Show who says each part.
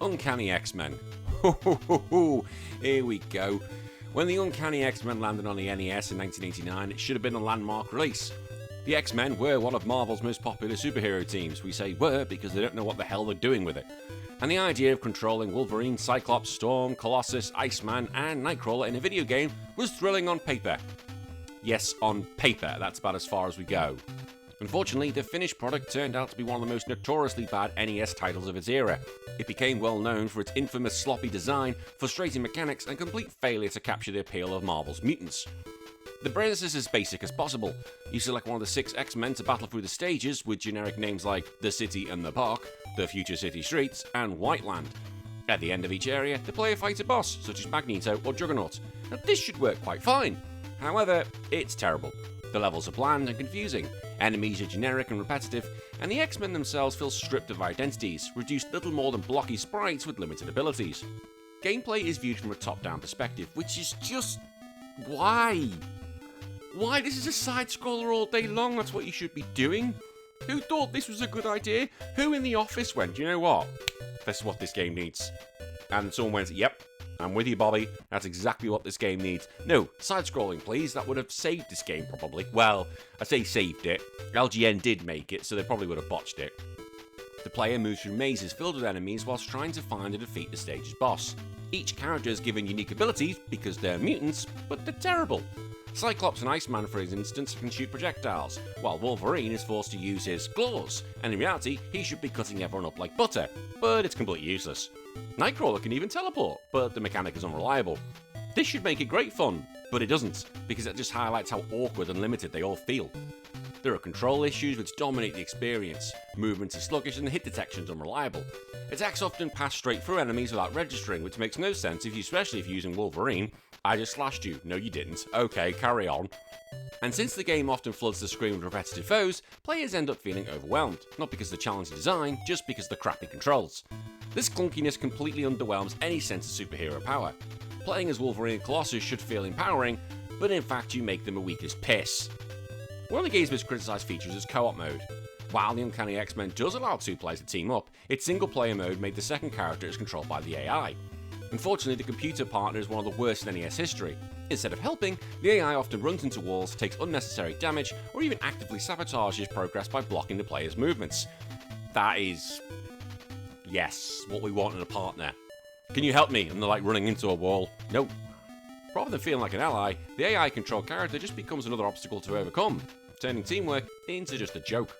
Speaker 1: Uncanny X-Men. Here we go. When the Uncanny X-Men landed on the NES in 1989, it should have been a landmark release. The X-Men were one of Marvel's most popular superhero teams. We say were because they don't know what the hell they're doing with it. And the idea of controlling Wolverine, Cyclops, Storm, Colossus, Iceman, and Nightcrawler in a video game was thrilling on paper. Yes, on paper, that's about as far as we go. Unfortunately, the finished product turned out to be one of the most notoriously bad NES titles of its era. It became well known for its infamous sloppy design, frustrating mechanics, and complete failure to capture the appeal of Marvel's mutants. The premise is as basic as possible. You select one of the 6 X-Men to battle through the stages with generic names like The City and the Park, The Future City Streets, and Whiteland. At the end of each area, the player fights a boss, such as Magneto or Juggernaut. Now this should work quite fine. However, it's terrible. The levels are bland and confusing, enemies are generic and repetitive, and the X-Men themselves feel stripped of identities, reduced little more than blocky sprites with limited abilities. Gameplay is viewed from a top-down perspective, which is just... why? Why? This is a side-scroller all day long, that's what you should be doing. Who thought this was a good idea? Who in the office went, you know what? That's what this game needs. And someone went, yep, I'm with you, Bobby. That's exactly what this game needs. No, side-scrolling, please. That would have saved this game, probably. Well, I say saved it. LGN did make it, so they probably would have botched it. The player moves through mazes filled with enemies whilst trying to find and defeat the stage's boss. Each character is given unique abilities because they're mutants, but they're terrible. Cyclops and Iceman, for instance, can shoot projectiles, while Wolverine is forced to use his claws, and in reality, he should be cutting everyone up like butter, but it's completely useless. Nightcrawler can even teleport, but the mechanic is unreliable. This should make it great fun, but it doesn't, because it just highlights how awkward and limited they all feel. There are control issues which dominate the experience, movement is sluggish and the hit detection is unreliable. Attacks often pass straight through enemies without registering, which makes no sense especially if you're using Wolverine. I just slashed you. No you didn't. Okay, carry on. And since the game often floods the screen with repetitive foes, players end up feeling overwhelmed, not because of the challenging design, just because of the crappy controls. This clunkiness completely underwhelms any sense of superhero power. Playing as Wolverine and Colossus should feel empowering, but in fact you make them a weak as piss. One of the game's most criticised features is co-op mode. While the Uncanny X-Men does allow 2 players to team up, its single-player mode made the second character is controlled by the AI. Unfortunately, the computer partner is one of the worst in NES history. Instead of helping, the AI often runs into walls, takes unnecessary damage, or even actively sabotages progress by blocking the player's movements. That is... yes, what we want in a partner. Can you help me? And they're like running into a wall. Nope. Rather than feeling like an ally, the AI-controlled character just becomes another obstacle to overcome, turning teamwork into just a joke.